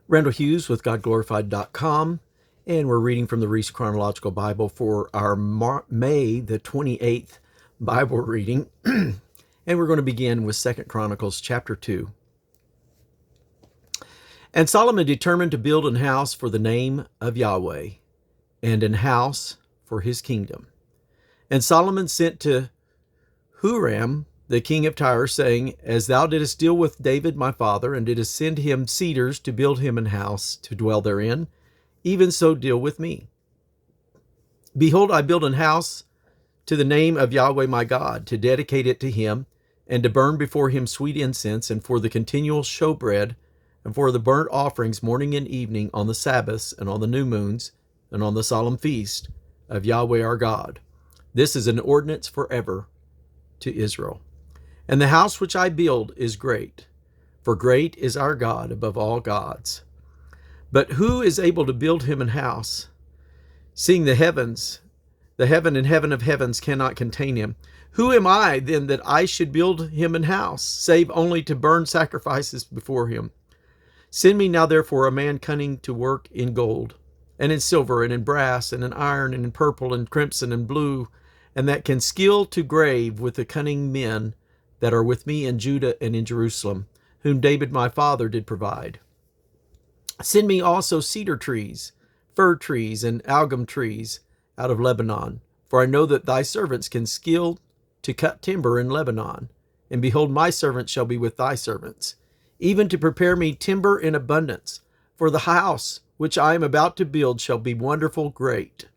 Randall Hughes with GodGlorified.com, and we're reading from the Reese Chronological Bible for our May the 28th Bible reading. And we're going to begin with 2 Chronicles chapter 2. And Solomon determined to build an house for the name of Yahweh, and an house for his kingdom. And Solomon sent to Huram, the king of Tyre, saying, As thou didst deal with David my father, and didst send him cedars to build him an house to dwell therein, even so deal with me. Behold, I build an house to the name of Yahweh my God, to dedicate it to him, and to burn before him sweet incense, and for the continual showbread, and for the burnt offerings morning and evening, on the Sabbaths, and on the new moons, and on the solemn feast of Yahweh our God. This is an ordinance forever to Israel. And the house which I build is great, for great is our God above all gods. But who is able to build him an house, seeing the heaven and heaven of heavens cannot contain him? Who am I then that I should build him an house, save only to burn sacrifices before him? Send me now therefore a man cunning to work in gold, and in silver, and in brass, and in iron, and in purple, and crimson, and blue, and that can skill to grave with the cunning men that are with me in Judah and in Jerusalem, whom David my father did provide. Send me also cedar trees, fir trees, and algum trees out of Lebanon, for I know that thy servants can skill to cut timber in Lebanon. And behold, my servants shall be with thy servants, even to prepare me timber in abundance, for the house which I am about to build shall be wonderful great.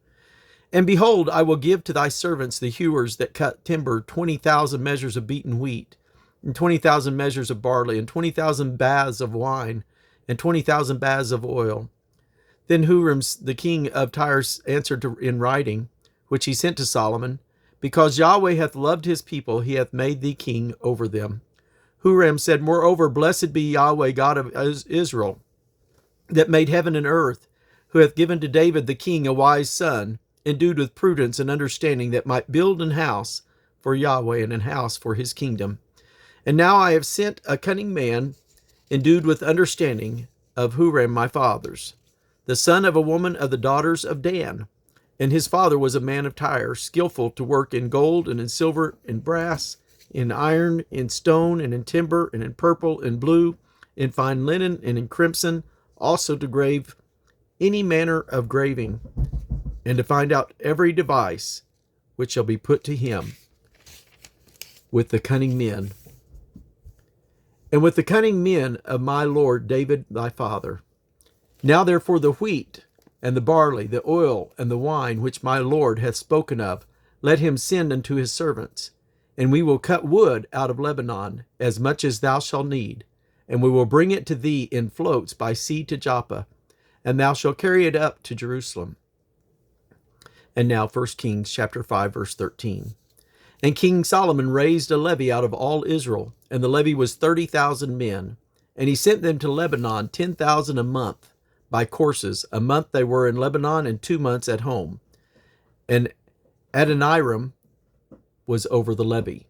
And behold, I will give to thy servants the hewers that cut timber 20,000 measures of beaten wheat, and 20,000 measures of barley, and 20,000 baths of wine, and 20,000 baths of oil. Then Huram the king of Tyre answered in writing, which he sent to Solomon, Because Yahweh hath loved his people, he hath made thee king over them. Huram said, Moreover, blessed be Yahweh God of Israel, that made heaven and earth, who hath given to David the king a wise son, endued with prudence and understanding, that might build an house for Yahweh, and an house for his kingdom. And now I have sent a cunning man, endued with understanding, of Huram my father's, the son of a woman of the daughters of Dan. And his father was a man of Tyre, skillful to work in gold, and in silver, in brass, in iron, in stone, and in timber, and in purple, and blue, in fine linen, and in crimson, also to grave any manner of graving, and to find out every device which shall be put to him with the cunning men, and with the cunning men of my lord David thy father. Now therefore the wheat, and the barley, the oil, and the wine, which my lord hath spoken of, let him send unto his servants. And we will cut wood out of Lebanon, as much as thou shalt need, and we will bring it to thee in floats by sea to Joppa, and thou shalt carry it up to Jerusalem. And now 1 Kings chapter 5, verse 13. And King Solomon raised a levy out of all Israel, and the levy was 30,000 men. And he sent them to Lebanon 10,000 a month by courses. A month they were in Lebanon, and 2 months at home. And Adoniram was over the levy.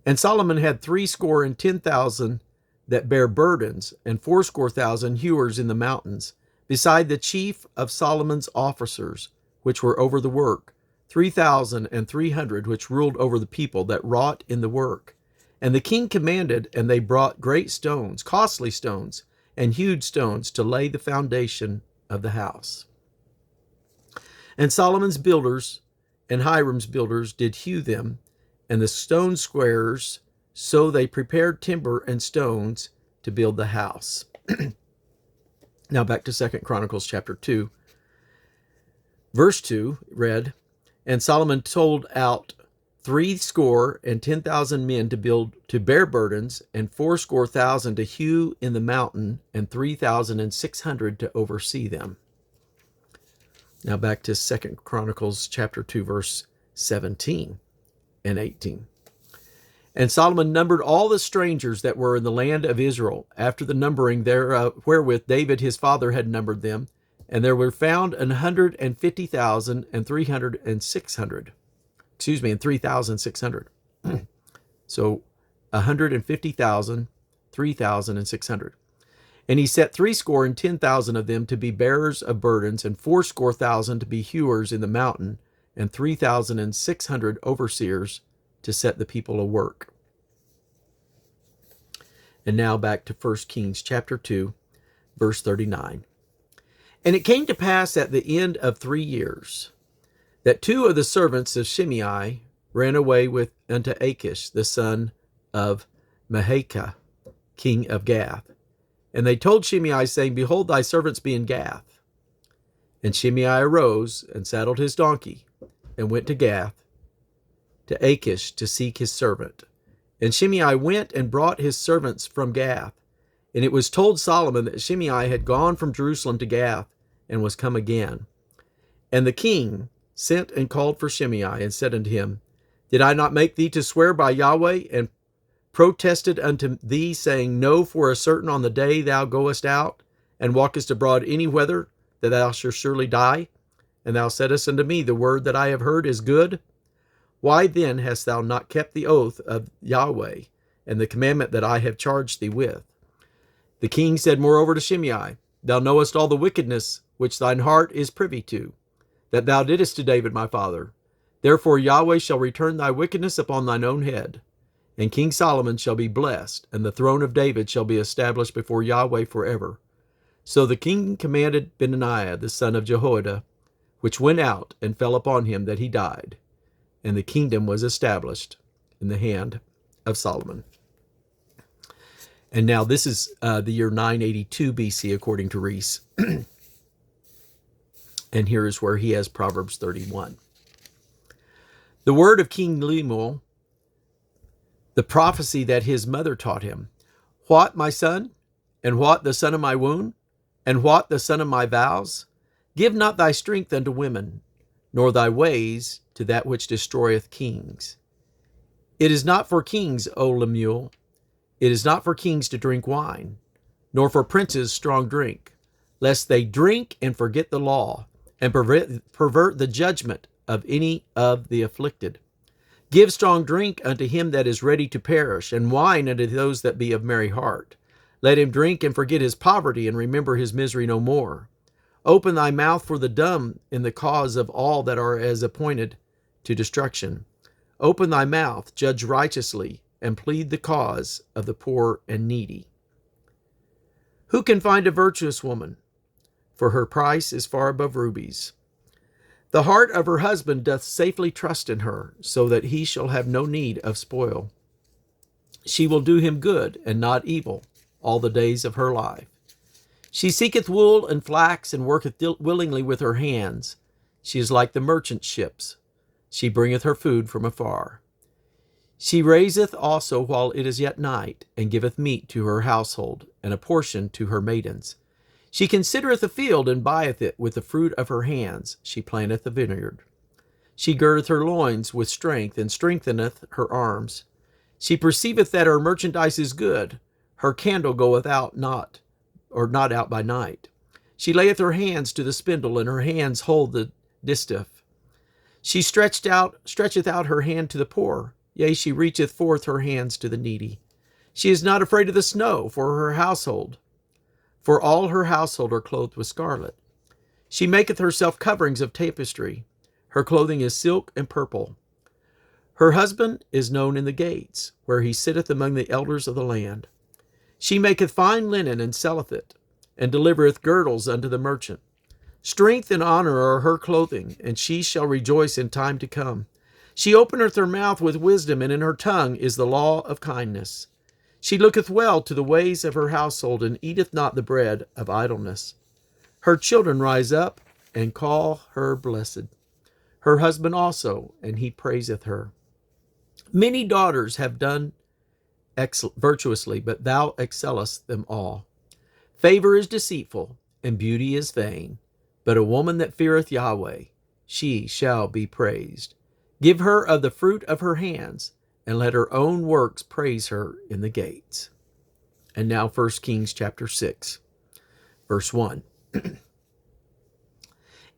And Solomon had 70,000 that bare burdens, and 80,000 hewers in the mountains, beside the chief of Solomon's officers, which were over the work, 3,300 which ruled over the people that wrought in the work. And the king commanded, and they brought great stones, costly stones, and huge stones, to lay the foundation of the house. And Solomon's builders and Hiram's builders did hew them, and the stone squarers, so they prepared timber and stones to build the house. Now back to 2 Chronicles chapter 2. Verse 2 read, And Solomon told out 70,000 men to bear burdens, and 80,000 to hew in the mountain, and 3,600 to oversee them. Now back to 2 Chronicles chapter 2, verse 17 and 18. And Solomon numbered all the strangers that were in the land of Israel, after the numbering thereof, wherewith David his father had numbered them. And there were found 150,000 and 3,600. And 3,600. So 150,000, 3,600. And he set 70,010 of them to be bearers of burdens, and 80,000 to be hewers in the mountain, and 3,600 overseers to set the people a work. And now back to 1 Kings chapter 2, verse 39. And it came to pass at the end of 3 years that 2 of the servants of Shimei ran away unto Achish, the son of Maacah, king of Gath. And they told Shimei, saying, Behold, thy servants be in Gath. And Shimei arose and saddled his donkey, and went to Gath, to Achish, to seek his servant. And Shimei went and brought his servants from Gath. And it was told Solomon that Shimei had gone from Jerusalem to Gath, and was come again. And the king sent and called for Shimei, and said unto him, Did I not make thee to swear by Yahweh, and protested unto thee, saying, Know for a certain on the day thou goest out, and walkest abroad any whither, that thou shalt surely die? And thou saidst unto me, The word that I have heard is good. Why then hast thou not kept the oath of Yahweh, and the commandment that I have charged thee with? The king said moreover to Shimei, Thou knowest all the wickedness which thine heart is privy to, that thou didst to David my father. Therefore Yahweh shall return thy wickedness upon thine own head. And King Solomon shall be blessed, and the throne of David shall be established before Yahweh forever. So the king commanded Benaiah the son of Jehoiada, which went out and fell upon him, that he died. And the kingdom was established in the hand of Solomon. And now this is the year 982 BC, according to Reese. And here is where he has Proverbs 31. The word of King Lemuel, the prophecy that his mother taught him. What, my son? And what, the son of my womb? And what, the son of my vows? Give not thy strength unto women, nor thy ways to that which destroyeth kings. It is not for kings, O Lemuel. It is not for kings to drink wine, nor for princes strong drink, lest they drink and forget the law, and pervert the judgment of any of the afflicted. Give strong drink unto him that is ready to perish, and wine unto those that be of merry heart. Let him drink and forget his poverty, and remember his misery no more. Open thy mouth for the dumb in the cause of all that are as appointed to destruction. Open thy mouth, judge righteously, and plead the cause of the poor and needy. Who can find a virtuous woman? For her price is far above rubies. The heart of her husband doth safely trust in her, so that he shall have no need of spoil. She will do him good and not evil all the days of her life. She seeketh wool and flax, and worketh willingly with her hands. She is like the merchant ships. She bringeth her food from afar. She raiseth also while it is yet night, and giveth meat to her household, and a portion to her maidens. She considereth a field, and buyeth it with the fruit of her hands. She planteth a vineyard. She girdeth her loins with strength, and strengtheneth her arms. She perceiveth that her merchandise is good. Her candle goeth out not out by night. She layeth her hands to the spindle, and her hands hold the distaff. She stretcheth out her hand to the poor. Yea, she reacheth forth her hands to the needy. She is not afraid of the snow for her household, for all her household are clothed with scarlet. She maketh herself coverings of tapestry. Her clothing is silk and purple. Her husband is known in the gates, where he sitteth among the elders of the land. She maketh fine linen and selleth it, and delivereth girdles unto the merchant. Strength and honor are her clothing, and she shall rejoice in time to come. She openeth her mouth with wisdom, and in her tongue is the law of kindness. She looketh well to the ways of her household, and eateth not the bread of idleness. Her children rise up and call her blessed. Her husband also, and he praiseth her. Many daughters have done virtuously, but thou excellest them all. Favor is deceitful, and beauty is vain, but a woman that feareth Yahweh, she shall be praised. Give her of the fruit of her hands, and let her own works praise her in the gates. And now 1 Kings chapter 6, verse 1. And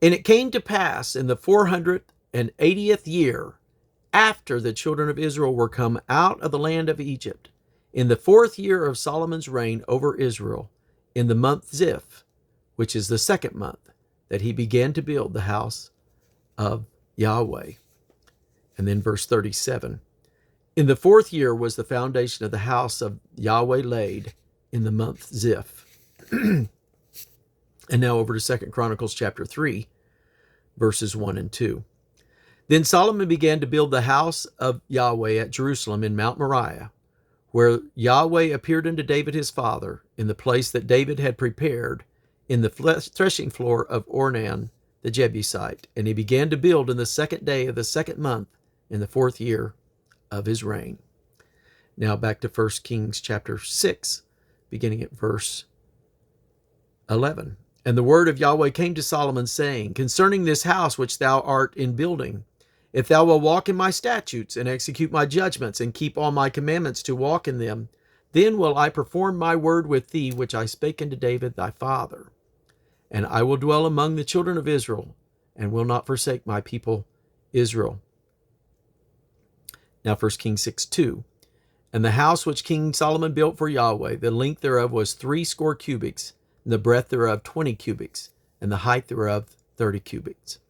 it came to pass in the 480th year, after the children of Israel were come out of the land of Egypt, in the 4th year of Solomon's reign over Israel, in the month Ziph, which is the second month, that he began to build the house of Yahweh. And then verse 37, in the 4th year was the foundation of the house of Yahweh laid in the month Ziph. And now over to 2 Chronicles chapter 3, verses 1 and 2. Then Solomon began to build the house of Yahweh at Jerusalem in Mount Moriah, where Yahweh appeared unto David his father, in the place that David had prepared, in the threshing floor of Ornan the Jebusite. And he began to build in the 2nd day of the 2nd month, in the 4th year of his reign. Now back to 1 Kings chapter 6, beginning at verse 11. And the word of Yahweh came to Solomon, saying, concerning this house which thou art in building, if thou wilt walk in my statutes, and execute my judgments, and keep all my commandments to walk in them, then will I perform my word with thee, which I spake unto David thy father. And I will dwell among the children of Israel, and will not forsake my people Israel. Now 1 Kings 6:2. And the house which King Solomon built for Yahweh, the length thereof was 60 cubits, and the breadth thereof 20 cubits, and the height thereof 30 cubits.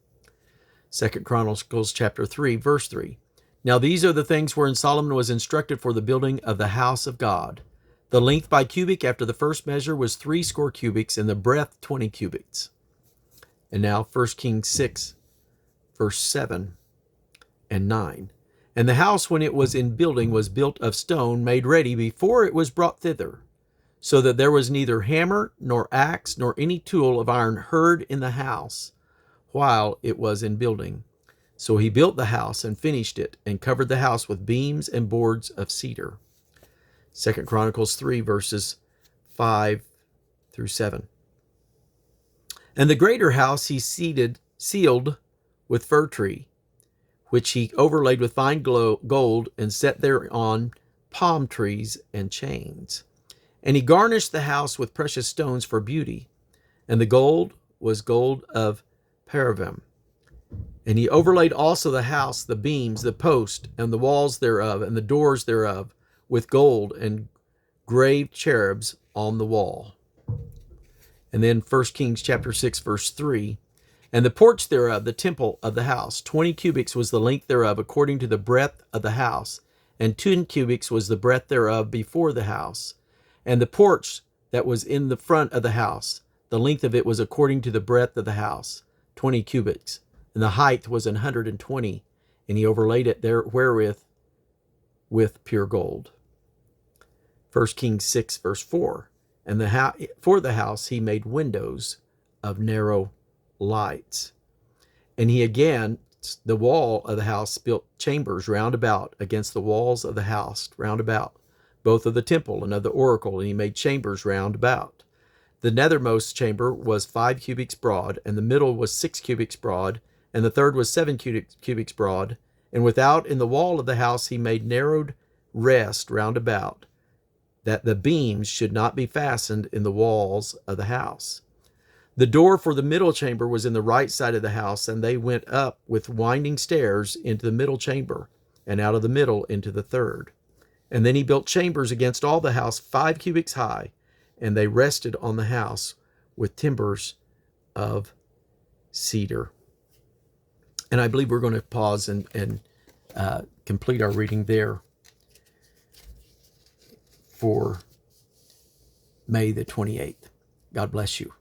2 Chronicles chapter 3, verse 3. Now these are the things wherein Solomon was instructed for the building of the house of God. The length by cubit after the first measure was 60 cubits, and the breadth 20 cubits. And now 1 Kings 6, verse 7 and 9. And the house, when it was in building, was built of stone, made ready before it was brought thither, so that there was neither hammer, nor axe, nor any tool of iron heard in the house, while it was in building. So he built the house, and finished it, and covered the house with beams and boards of cedar. 2 Chronicles 3, verses 5 through 7. And the greater house he sealed with fir tree, which he overlaid with fine gold, and set thereon palm trees and chains. And he garnished the house with precious stones for beauty, and the gold was gold of Paravim. And he overlaid also the house, the beams, the post, and the walls thereof, and the doors thereof, with gold, and graved cherubs on the wall. And then 1 Kings chapter 6, verse 3. And the porch thereof, the temple of the house, 20 cubits was the length thereof, according to the breadth of the house, and 10 cubits was the breadth thereof before the house. And the porch that was in the front of the house, the length of it was according to the breadth of the house, 20 cubits, and the height was 120, and he overlaid it there wherewith with pure gold. 1 Kings 6, verse 4. And for the house he made windows of narrow lights. And he again, the wall of the house, built chambers round about against the walls of the house round about, both of the temple and of the oracle, and he made chambers round about. The nethermost chamber was 5 cubits broad, and the middle was 6 cubits broad, and the third was 7 cubits broad. And without in the wall of the house he made narrowed rest round about, that the beams should not be fastened in the walls of the house. The door for the middle chamber was in the right side of the house, and they went up with winding stairs into the middle chamber, and out of the middle into the third. And then he built chambers against all the house 5 cubits high, and they rested on the house with timbers of cedar. And I believe we're going to pause and complete our reading there for May the 28th. God bless you.